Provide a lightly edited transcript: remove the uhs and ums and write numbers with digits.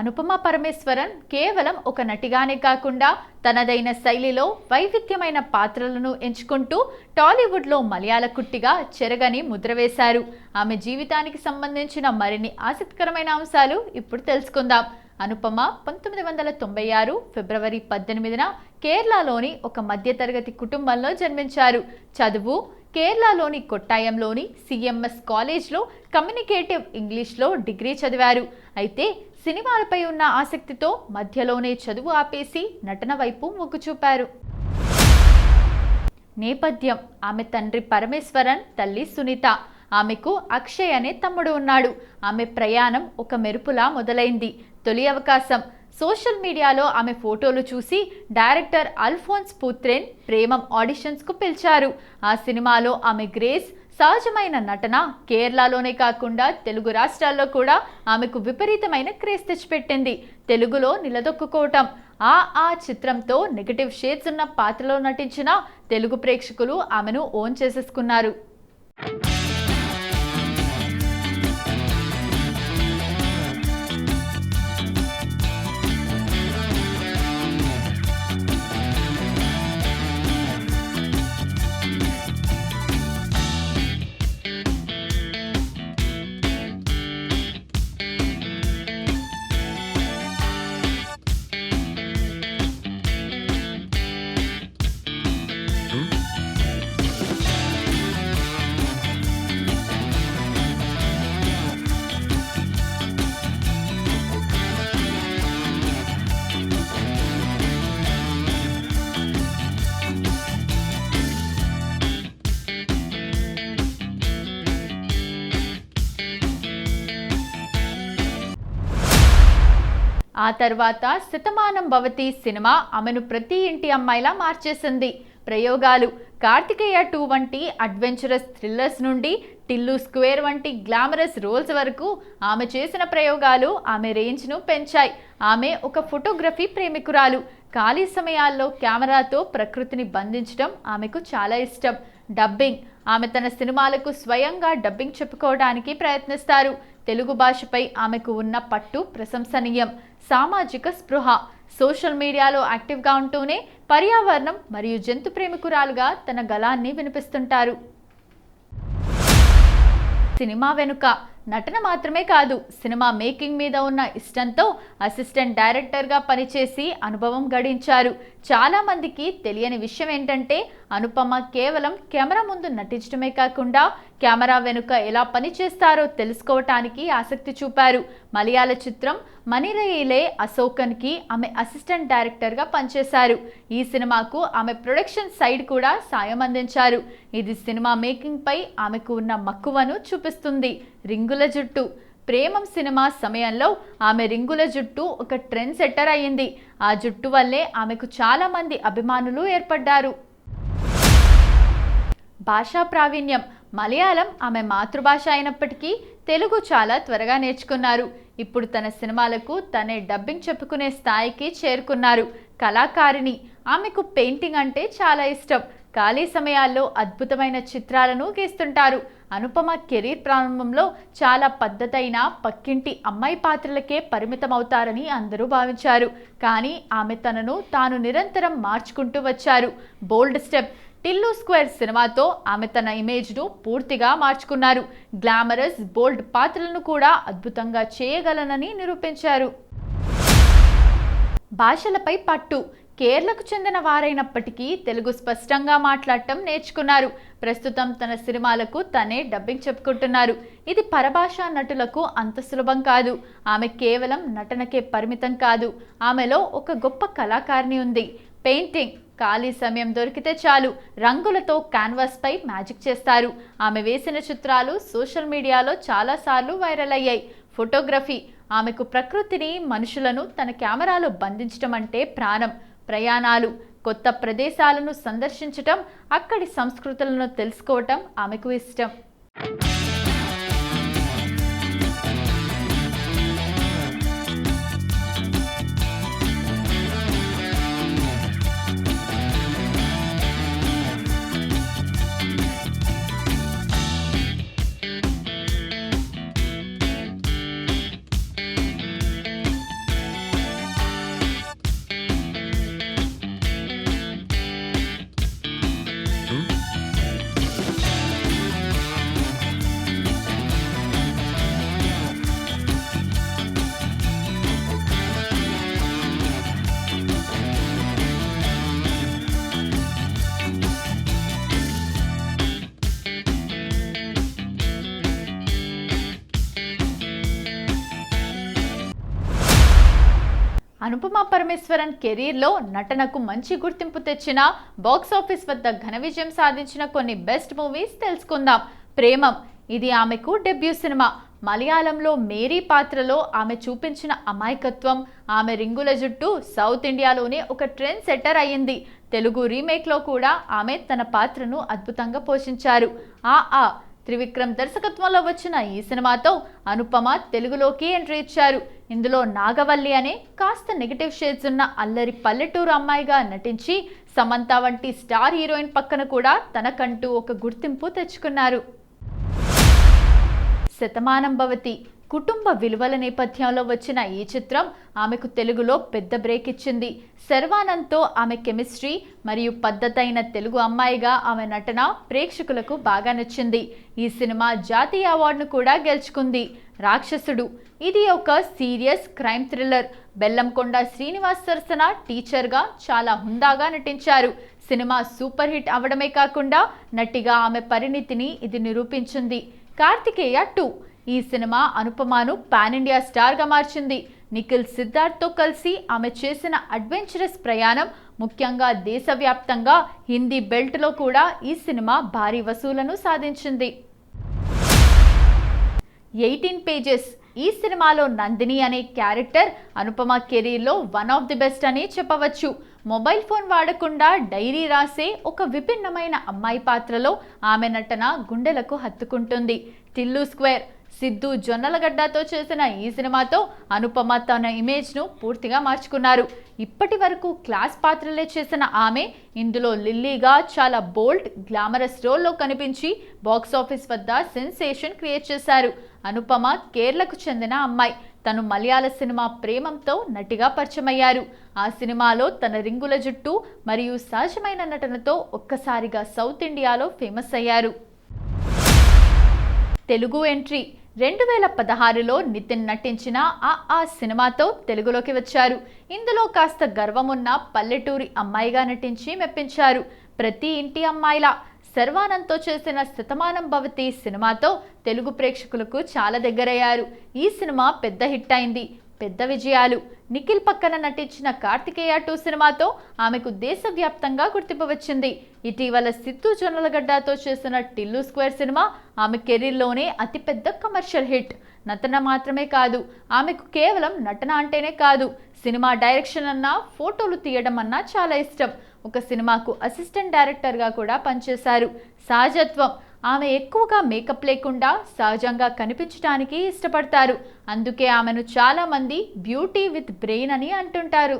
అనుపమ పరమేశ్వరన్ కేవలం ఒక నటిగానే కాకుండా తనదైన శైలిలో వైవిధ్యమైన పాత్రలను ఎంచుకుంటూ టాలీవుడ్లో మలయాళ కుట్టిగా చెరగని ముద్ర వేశారు. ఆమె జీవితానికి సంబంధించిన మరిన్ని ఆసక్తికరమైన అంశాలు ఇప్పుడు తెలుసుకుందాం. అనుపమ 1996 ఫిబ్రవరి 18న కేరళలోని ఒక మధ్యతరగతి కుటుంబంలో జన్మించారు. చదువు కేరళలోని కొట్టాయంలోని సిఎంఎస్ కాలేజ్లో కమ్యూనికేటివ్ ఇంగ్లీష్లో డిగ్రీ చదివారు. అయితే సినిమాలపై ఉన్న ఆసక్తితో మధ్యలోనే చదువు ఆపేసి నటన వైపు మొగ్గు చూపారు. నేపథ్యం: ఆమె తండ్రి పరమేశ్వరన్, తల్లి సునీత. ఆమెకు అక్షయ్ అనే తమ్ముడు ఉన్నాడు. ఆమె ప్రయాణం ఒక మెరుపులా మొదలైంది. తొలి అవకాశం: సోషల్ మీడియాలో ఆమె ఫోటోలు చూసి డైరెక్టర్ అల్ఫోన్స్ పుత్రేన్ ప్రేమం ఆడిషన్స్కు పిలిచారు. ఆ సినిమాలో ఆమె గ్రేస్, సహజమైన నటన కేరళలోనే కాకుండా తెలుగు రాష్ట్రాల్లో కూడా ఆమెకు విపరీతమైన క్రేజ్ తెచ్చిపెట్టింది. తెలుగులో నిలదొక్కుకోవటం. ఆ చిత్రంతో నెగటివ్ షేడ్స్ ఉన్న పాత్రలో నటించిన తెలుగు ప్రేక్షకులు ఆమెను ఓన్ చేసేసుకున్నారు. ఆ తర్వాత శతమానం భవతి సినిమా ఆమెను ప్రతి ఇంటి అమ్మాయిలా మార్చేసింది. ప్రయోగాలు: కార్తికేయ 2 వంటి అడ్వెంచరస్ థ్రిల్లర్స్ నుండి టిల్లు స్క్వేర్ వంటి గ్లామరస్ రోల్స్ వరకు ఆమె చేసిన ప్రయోగాలు ఆమె రేంజ్ను పెంచాయి. ఆమె ఒక ఫోటోగ్రఫీ ప్రేమికురాలు. ఖాళీ సమయాల్లో కెమెరాతో ప్రకృతిని బంధించడం ఆమెకు చాలా ఇష్టం. డబ్బింగ్: ఆమె తన సినిమాలకు స్వయంగా డబ్బింగ్ చెప్పుకోవడానికి ప్రయత్నిస్తారు. తెలుగు భాషపై ఆమెకు ఉన్న పట్టు ప్రశంసనీయం. సామాజిక స్పృహ: సోషల్ మీడియాలో యాక్టివ్గా ఉంటూనే పర్యావరణం మరియు జంతు ప్రేమికురాలుగా తన గళాన్ని వినిపిస్తుంటారు. సినిమా వెనుక: నటన మాత్రమే కాదు, సినిమా మేకింగ్ మీద ఉన్న ఇష్టంతో అసిస్టెంట్ డైరెక్టర్గా పనిచేసి అనుభవం గడించారు. చాలా మందికి తెలియని విషయం ఏంటంటే అనుపమ కేవలం కెమెరా ముందు నటించడమే కాకుండా కెమెరా వెనుక ఎలా పనిచేస్తారో తెలుసుకోవటానికి ఆసక్తి చూపారు. మలయాళ చిత్రం మనిరయిలే అశోకన్కి ఆమె అసిస్టెంట్ డైరెక్టర్గా పనిచేశారు. ఈ సినిమాకు ఆమె ప్రొడక్షన్ సైడ్ కూడా సాయం అందించారు. ఇది సినిమా మేకింగ్ పై ఆమెకు ఉన్న మక్కువను చూపిస్తుంది. రింగుల జుట్టు: ప్రేమం సినిమా సమయంలో ఆమె రింగుల జుట్టు ఒక ట్రెండ్ సెట్టర్ అయ్యింది. ఆ జుట్టు వల్లే ఆమెకు చాలా మంది అభిమానులు ఏర్పడ్డారు. భాషా ప్రావీణ్యం: మలయాళం ఆమె మాతృభాష అయినప్పటికీ తెలుగు చాలా త్వరగా నేర్చుకున్నారు. ఇప్పుడు తన సినిమాలకు తనే డబ్బింగ్ చెప్పుకునే స్థాయికి చేరుకున్నారు. కళాకారిణి: ఆమెకు పెయింటింగ్ అంటే చాలా ఇష్టం. ఖాళీ సమయాల్లో అద్భుతమైన చిత్రాలను గీస్తుంటారు. అనుపమ కెరీర్ ప్రారంభంలో చాలా పద్ధతైన పక్కింటి అమ్మాయి పాత్రలకే పరిమితమవుతారని అందరూ భావించారు. కానీ ఆమె తనను తాను నిరంతరం మార్చుకుంటూ వచ్చారు. బోల్డ్ స్టెప్: టిల్లు స్క్వేర్ సినిమాతో ఆమె తన ఇమేజ్ను పూర్తిగా మార్చుకున్నారు. గ్లామరస్, బోల్డ్ పాత్రలను కూడా అద్భుతంగా చేయగలనని నిరూపించారు. భాషలపై పట్టు: కేరళకు చెందిన వారైనప్పటికీ తెలుగు స్పష్టంగా మాట్లాడటం నేర్చుకున్నారు. ప్రస్తుతం తన సినిమాలకు తనే డబ్బింగ్ చెప్పుకుంటున్నారు. ఇది పరభాషా నటులకు అంత సులభం కాదు. ఆమె కేవలం నటనకే పరిమితం కాదు, ఆమెలో ఒక గొప్ప కళాకారిణి ఉంది. పెయింటింగ్: ఖాళీ సమయం దొరికితే చాలు రంగులతో క్యాన్వాస్ పై మ్యాజిక్ చేస్తారు. ఆమె వేసిన చిత్రాలు సోషల్ మీడియాలో చాలాసార్లు వైరల్ అయ్యాయి. ఫోటోగ్రఫీ: ఆమెకు ప్రకృతిని, మనుషులను తన కెమెరాలో బంధించడం అంటే ప్రాణం. ప్రయాణాలు: కొత్త ప్రదేశాలను సందర్శించటం, అక్కడి సంస్కృతులను తెలుసుకోవటం ఆమెకు ఇష్టం. అనుపమ పరమేశ్వరన్ కెరీర్లో నటనకు మంచి గుర్తింపు తెచ్చిన బాక్సాఫీస్ వద్ద ఘన విజయం సాధించిన కొన్ని బెస్ట్ మూవీస్ తెలుసుకుందాం. ప్రేమం, ఇది ఆమెకు డెబ్యూ సినిమా. మలయాళంలో మేరీ పాత్రలో ఆమె చూపించిన అమాయకత్వం, ఆమె రింగుల జుట్టు సౌత్ ఇండియాలోనే ఒక ట్రెండ్ సెట్టర్ అయ్యింది. తెలుగు రీమేక్లో కూడా ఆమె తన పాత్రను అద్భుతంగా పోషించారు. ఆ త్రివిక్రమ్ దర్శకత్వంలో వచ్చిన ఈ సినిమాతో అనుపమ తెలుగులోకి ఎంట్రీ ఇచ్చారు. ఇందులో నాగవల్లి అనే కాస్త నెగిటివ్ షేడ్స్ ఉన్న అల్లరి పల్లెటూరు అమ్మాయిగా నటించి సమంత వంటి స్టార్ హీరోయిన్ పక్కన కూడా తనకంటూ ఒక గుర్తింపు తెచ్చుకున్నారు. శతమానం భవతి కుటుంబ విలువల నేపథ్యంలో వచ్చిన ఈ చిత్రం ఆమెకు తెలుగులో పెద్ద బ్రేక్ ఇచ్చింది. శర్వానంద్తో ఆమె కెమిస్ట్రీ మరియు పద్ధతైన తెలుగు అమ్మాయిగా ఆమె నటన ప్రేక్షకులకు బాగా నచ్చింది. ఈ సినిమా జాతీయ అవార్డును కూడా గెలుచుకుంది. రాక్షసుడు, ఇది ఒక serious crime thriller. Bellamkonda Srinivas సరసన టీచర్గా చాలా హుందాగా నటించారు. సినిమా సూపర్ హిట్ అవడమే కాకుండా నటిగా ఆమె పరిణితిని ఇది నిరూపించింది. కార్తికేయ 2, ఈ సినిమా అనుపమను పాన్ ఇండియా స్టార్గా మార్చింది. నిఖిల్ సిద్ధార్థ్తో కలిసి ఆమె చేసిన అడ్వెంచరస్ ప్రయాణం ముఖ్యంగా దేశవ్యాప్తంగా హిందీ బెల్ట్లో కూడా ఈ సినిమా భారీ వసూలను సాధించింది. 18 పేజెస్, ఈ సినిమాలో నందిని అనే క్యారెక్టర్ అనుపమ కెరీర్లో వన్ ఆఫ్ ది బెస్ట్ అని చెప్పవచ్చు. మొబైల్ ఫోన్ వాడకుండా డైరీ రాసే ఒక విభిన్నమైన అమ్మాయి పాత్రలో ఆమె నటన గుండెలకు హత్తుకుంటుంది. టిల్లు స్క్వేర్, సిద్ధు జొన్నలగడ్డతో చేసిన ఈ సినిమాతో అనుపమ తన ఇమేజ్ను పూర్తిగా మార్చుకున్నారు. ఇప్పటి వరకు క్లాస్ పాత్రలే చేసిన ఆమె ఇందులో లిల్లీగా చాలా బోల్డ్, గ్లామరస్ రోల్లో కనిపించి బాక్సాఫీస్ వద్ద సెన్సేషన్ క్రియేట్ చేశారు. అనుపమ కేరళకు చెందిన అమ్మాయి. తను మలయాళ సినిమా ప్రేమంతో నటిగా పరిచయమయ్యారు. ఆ సినిమాలో తన రింగుల జుట్టు మరియు సహజమైన నటనతో ఒక్కసారిగా సౌత్ ఇండియాలో ఫేమస్ అయ్యారు. తెలుగు ఎంట్రీ 2016లో నితిన్ నటించిన ఆ సినిమాతో తెలుగులోకి వచ్చారు. ఇందులో కాస్త గర్వమున్న పల్లెటూరి అమ్మాయిగా నటించి మెప్పించారు. ప్రతి ఇంటి అమ్మాయిలా శర్వానంద్తో చేసిన శతమానం భవతి సినిమాతో తెలుగు ప్రేక్షకులకు చాలా దగ్గరయ్యారు. ఈ సినిమా పెద్ద హిట్ అయింది. పెద్ద విజయాలు. నిఖిల్ పక్కన నటించిన కార్తికేయ 2 సినిమాతో ఆమెకు దేశవ్యాప్తంగా గుర్తింపు వచ్చింది. ఇటీవల సిద్ధు జొన్నలగడ్డతో చేసిన టిల్లు స్క్వేర్ సినిమా ఆమె కెరీర్లోనే అతిపెద్ద కమర్షియల్ హిట్. నటన మాత్రమే కాదు, ఆమెకు కేవలం నటన అంటేనే కాదు, సినిమా డైరెక్షన్ అన్నా, ఫోటోలు తీయడం అన్నా చాలా ఇష్టం. ఒక సినిమాకు అసిస్టెంట్ డైరెక్టర్గా కూడా పనిచేశారు. సహజత్వం, ఆమె ఎక్కువగా మేకప్ లేకుండా సహజంగా కనిపించడానికి ఇష్టపడతారు. అందుకే ఆమెను చాలా మంది బ్యూటీ విత్ బ్రెయిన్ అని అంటుంటారు.